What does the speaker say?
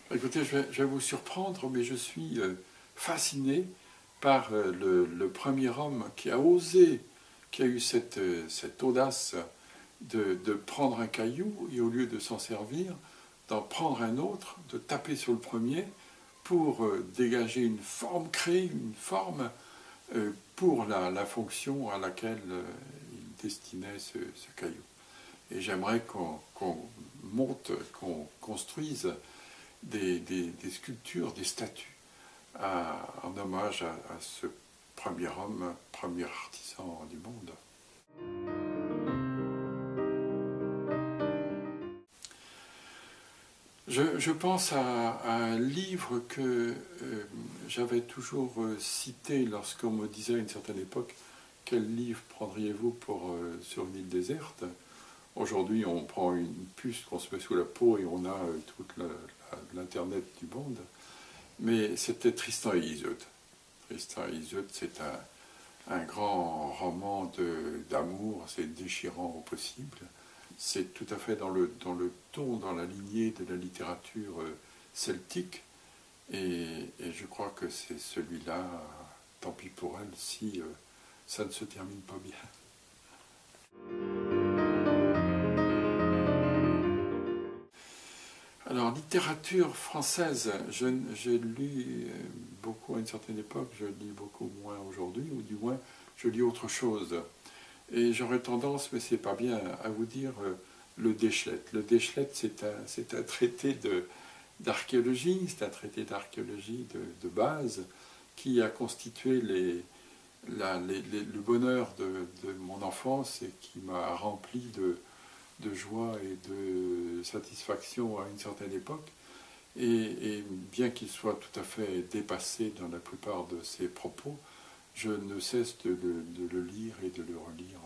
Écoutez, je vais vous surprendre, mais je suis fasciné par le premier homme qui a osé, qui a eu cette audace de prendre un caillou et au lieu de s'en servir, d'en prendre un autre, de taper sur le premier pour dégager une forme, créer une forme pour la fonction à laquelle il destinait ce caillou. Et j'aimerais qu'on monte, qu'on construise des sculptures, des statues en hommage à ce premier homme, premier artisan du monde. Je pense à un livre que j'avais toujours cité lorsqu'on me disait à une certaine époque quel livre prendriez-vous sur une île déserte. Aujourd'hui, on prend une puce qu'on se met sous la peau et on a toute l'Internet du monde. Mais c'était Tristan et Iseult. Tristan et Iseult, c'est un grand roman d'amour, c'est déchirant au possible. C'est tout à fait dans le ton, dans la lignée de la littérature celtique. Et je crois que c'est celui-là, tant pis pour elle, si ça ne se termine pas bien. Alors, littérature française, j'ai lu beaucoup à une certaine époque, je lis beaucoup moins aujourd'hui, ou du moins, je lis autre chose. Et j'aurais tendance, mais c'est pas bien, à vous dire le Déchelette. Le Déchelette, c'est un traité d'archéologie, c'est un traité d'archéologie de base qui a constitué le bonheur de mon enfance et qui m'a rempli de joie et de satisfaction à une certaine époque. Et bien qu'il soit tout à fait dépassé dans la plupart de ses propos, je ne cesse de le lire et de le relire